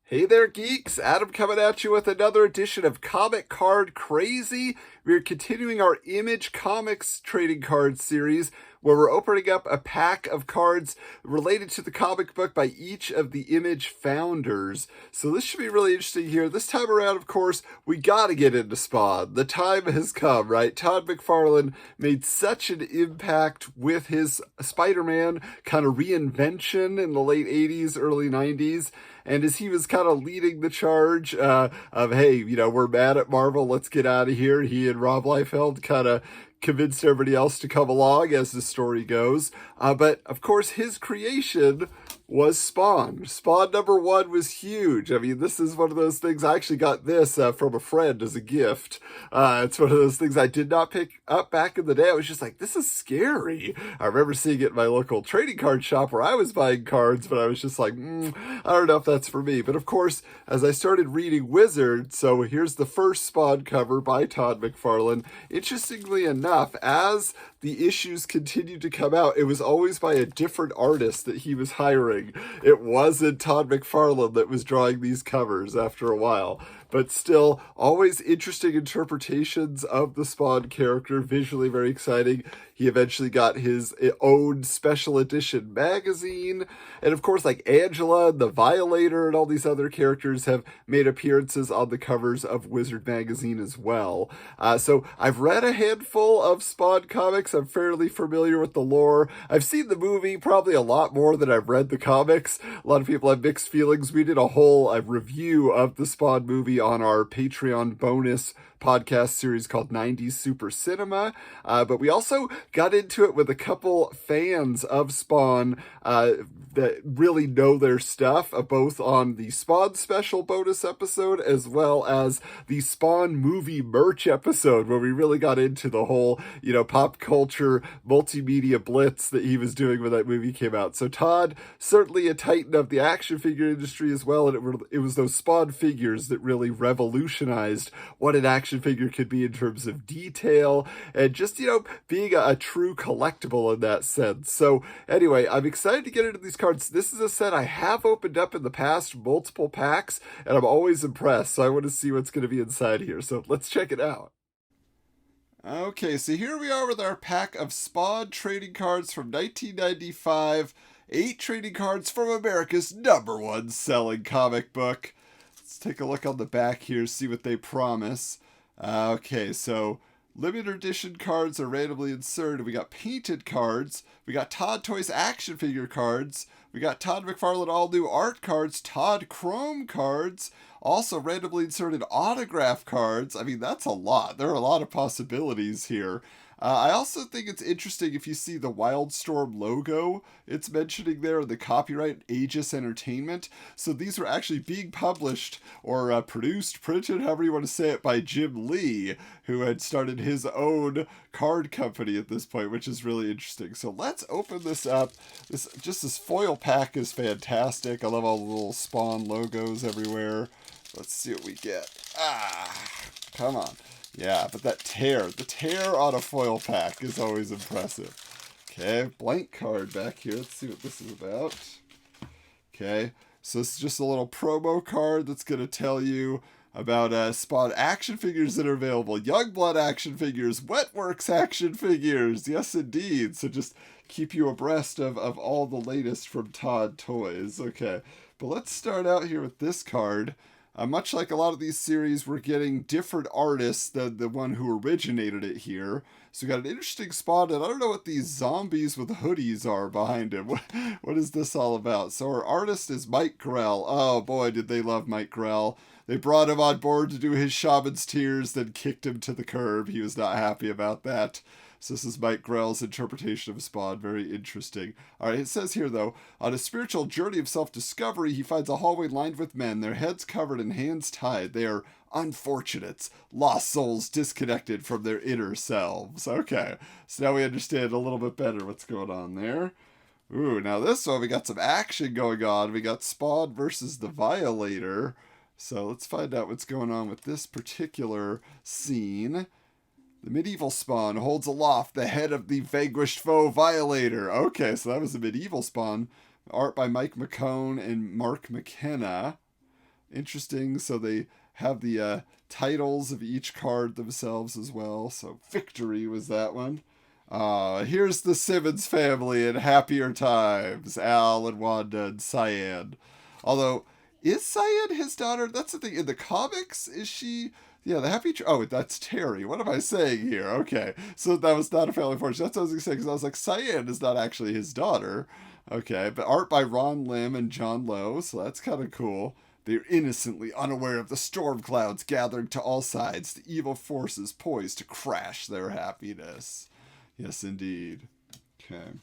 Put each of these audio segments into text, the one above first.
Hey there, geeks! Adam coming at you with another edition of Comic Card Crazy. We're continuing our Image Comics trading card series where we're opening up a pack of cards related to the comic book by each of the Image founders. So this should be really interesting here. This time around, of course, we gotta get into Spawn. The time has come, right? Todd McFarlane made such an impact with his Spider-Man kind of reinvention in the late 80s, early 90s. And as he was kind of leading the charge of, hey, we're mad at Marvel, let's get out of here, he and Rob Liefeld kind of convinced everybody else to come along, as the story goes. But, of course, his creation was Spawn. Spawn #1 was huge. I mean, this is one of those things. I actually got this from a friend as a gift. It's one of those things I did not pick up back in the day. I was just like, this is scary. I remember seeing it in my local trading card shop where I was buying cards, but I was just like, I don't know if that's for me. But of course, as I started reading Wizard, so here's the first Spawn cover by Todd McFarlane. Interestingly enough, as the issues continued to come out, it was always by a different artist that he was hiring. It wasn't Todd McFarlane that was drawing these covers after a while. But still, always interesting interpretations of the Spawn character, visually very exciting. He eventually got his own special edition magazine. And of course, like Angela and the Violator and all these other characters have made appearances on the covers of Wizard magazine as well. So I've read a handful of Spawn comics. I'm fairly familiar with the lore. I've seen the movie probably a lot more than I've read the comics. A lot of people have mixed feelings. We did a whole review of the Spawn movie on our Patreon bonus podcast series called 90s Super Cinema. But we also got into it with a couple fans of Spawn that really know their stuff, both on the Spawn special bonus episode as well as the Spawn movie merch episode, where we really got into the whole, pop culture multimedia blitz that he was doing when that movie came out. So Todd, certainly a titan of the action figure industry as well, and it was those Spawn figures that really revolutionized what an action figure could be in terms of detail and just, being a true collectible in that sense. So anyway, I'm excited to get into these cards. This is a set I have opened up in the past, multiple packs, and I'm always impressed. So I want to see what's going to be inside here. So let's check it out. Okay, so here we are with our pack of Spawn trading cards from 1995. 8 trading cards from America's #1 selling comic book. Let's take a look on the back here, see what they promise. Okay, so limited edition cards are randomly inserted. We got painted cards. We got Todd Toys action figure cards. We got Todd McFarlane all new art cards. Todd Chrome cards. Also randomly inserted autograph cards. I mean, that's a lot. There are a lot of possibilities here. I also think it's interesting if you see the Wildstorm logo. It's mentioning there the copyright Aegis Entertainment. So these were actually being published or produced, printed, however you want to say it, by Jim Lee, who had started his own card company at this point, which is really interesting. So let's open this up. This foil pack is fantastic. I love all the little Spawn logos everywhere. Let's see what we get. Come on. Yeah, but the tear on a foil pack is always impressive. Okay, blank card back here. Let's see what this is about. Okay, so this is just a little promo card that's going to tell you about Spawn action figures that are available. Youngblood action figures, Wetworks action figures. Yes, indeed. So just keep you abreast of all the latest from Todd Toys. Okay, but let's start out here with this card. Much like a lot of these series, we're getting different artists than the one who originated it here. So we got an interesting spot, and I don't know what these zombies with hoodies are behind him. What is this all about? So our artist is Mike Grell. Oh boy, did they love Mike Grell. They brought him on board to do his Shaman's Tears, then kicked him to the curb. He was not happy about that. So this is Mike Grell's interpretation of Spawn. Very interesting. All right, it says here, though, on a spiritual journey of self-discovery, he finds a hallway lined with men, their heads covered and hands tied. They are unfortunates, lost souls disconnected from their inner selves. Okay, so now we understand a little bit better what's going on there. Ooh, now this one, we got some action going on. We got Spawn versus the Violator. So let's find out what's going on with this particular scene. The medieval Spawn holds aloft the head of the vanquished foe Violator. Okay, so that was the medieval Spawn. Art by Mike McCone and Mark McKenna. Interesting. So they have the titles of each card themselves as well. So Victory was that one. Here's the Simmons family in happier times. Al and Wanda and Cyan. Although, is Cyan his daughter? That's the thing. In the comics, is she... Yeah, the happy... Oh, that's Terry. What am I saying here? Okay. So that was not a family fortune. That's what I was going to say, because I was like, Cyan is not actually his daughter. Okay, but art by Ron Lim and John Lowe, so that's kind of cool. They're innocently unaware of the storm clouds gathering to all sides, the evil forces poised to crash their happiness. Yes, indeed. Okay.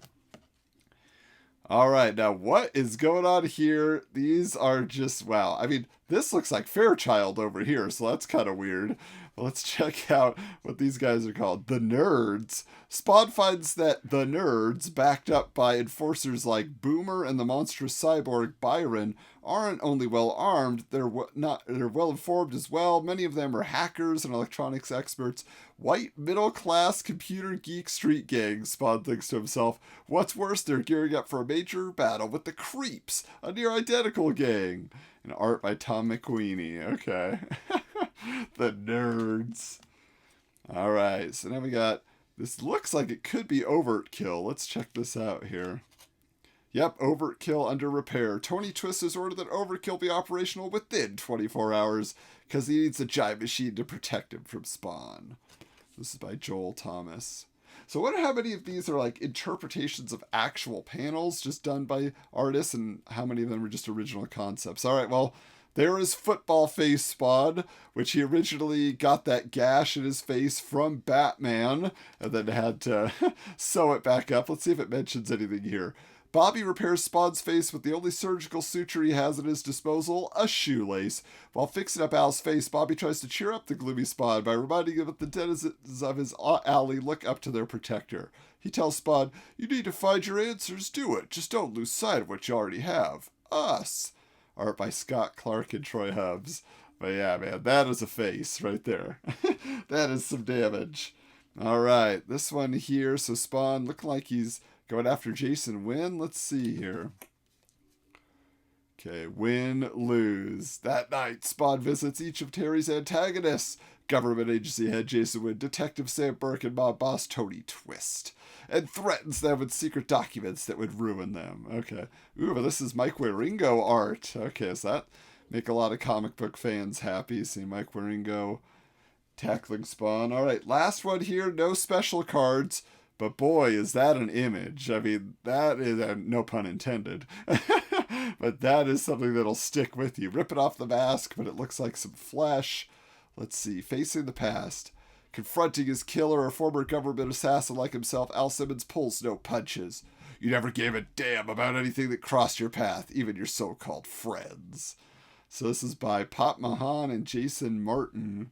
All right, now what is going on here? These are just, wow. I mean, this looks like Fairchild over here, so that's kind of weird. But let's check out what these guys are called. The Nerds. Spawn finds that the Nerds, backed up by enforcers like Boomer and the monstrous cyborg Byron, aren't only well armed, they're well informed as well. Many of them are hackers and electronics experts. White middle-class computer geek street gang, Spawn thinks to himself. What's worse, they're gearing up for a major battle with the Creeps, a near-identical gang. And art by Tom McQueenie. Okay. The Nerds. Alright, so now we got... This looks like it could be Overt Kill. Let's check this out here. Yep, Overkill under repair. Tony Twist has ordered that Overkill be operational within 24 hours because he needs a giant machine to protect him from Spawn. This is by Joel Thomas. So I wonder how many of these are like interpretations of actual panels just done by artists and how many of them are just original concepts. All right, well, there is Football Face Spawn, which he originally got that gash in his face from Batman and then had to sew it back up. Let's see if it mentions anything here. Bobby repairs Spawn's face with the only surgical suture he has at his disposal, a shoelace. While fixing up Al's face, Bobby tries to cheer up the gloomy Spawn by reminding him that the denizens of his alley look up to their protector. He tells Spawn, "You need to find your answers, do it. Just don't lose sight of what you already have. Us." Art by Scott Clark and Troy Hubbs. But yeah, man, that is a face right there. That is some damage. All right, this one here, so Spawn looking like he's going after Jason Wynn. Let's see here. Okay, win, lose. That night, Spawn visits each of Terry's antagonists. Government agency head Jason Wynn, Detective Sam Burke, and mob boss Tony Twist. And threatens them with secret documents that would ruin them. Okay. Ooh, but this is Mike Wieringo art. Okay, so that make a lot of comic book fans happy. See Mike Wieringo tackling Spawn. All right, last one here. No special cards. But boy, is that an image. I mean, that is, no pun intended, but that is something that'll stick with you. Rip it off the mask, but it looks like some flesh. Let's see. Facing the past. Confronting his killer, a former government assassin like himself, Al Simmons pulls no punches. You never gave a damn about anything that crossed your path, even your so-called friends. So this is by Pop Mahan and Jason Martin.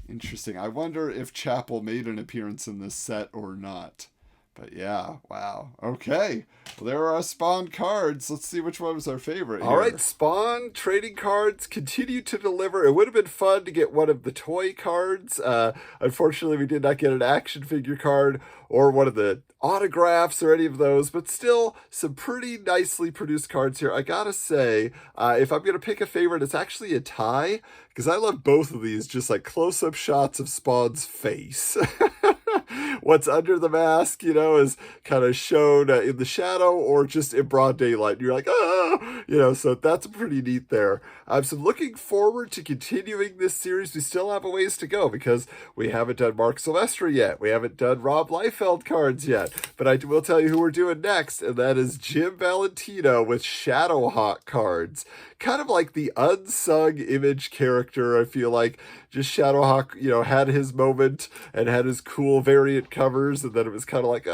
Interesting. I wonder if Chapel made an appearance in this set or not. But yeah, wow. Okay. Well, there are our Spawn cards. Let's see which one was our favorite here. All right, Spawn trading cards continue to deliver. It would have been fun to get one of the toy cards. Unfortunately, we did not get an action figure card or one of the autographs or any of those, but still some pretty nicely produced cards here. I gotta say, if I'm gonna pick a favorite, it's actually a tie, because I love both of these, just like close-up shots of Spawn's face. What's under the mask, is kind of shown in the shadow or just in broad daylight. And you're like, so that's pretty neat there. So I'm looking forward to continuing this series. We still have a ways to go because we haven't done Mark Silvestri yet. We haven't done Rob Liefeld cards yet. But I will tell you who we're doing next, and that is Jim Valentino with Shadowhawk cards. Kind of like the unsung Image character, I feel like. Just Shadowhawk, had his moment and had his cool variant covers, and then it was kind of like,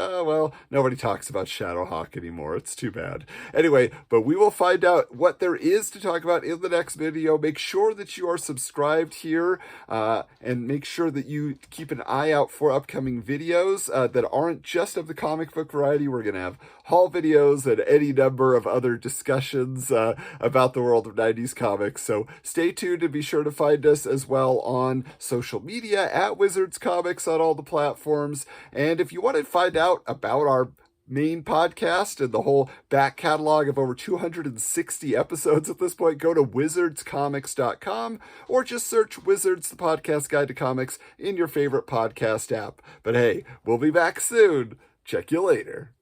nobody talks about Shadowhawk anymore. It's too bad. Anyway, but we will find out what there is to talk about in the next video. Make sure that you are subscribed here, and make sure that you keep an eye out for upcoming videos that aren't just of the comic book variety. We're going to have haul videos and any number of other discussions about the world of 90s comics. So stay tuned and be sure to find us as well on social media at Wizards Comics on all the platforms. And if you want to find out about our main podcast and the whole back catalog of over 260 episodes at this point, go to wizardscomics.com or just search Wizards, the Podcast Guide to Comics in your favorite podcast app. But hey, we'll be back soon. Check you later.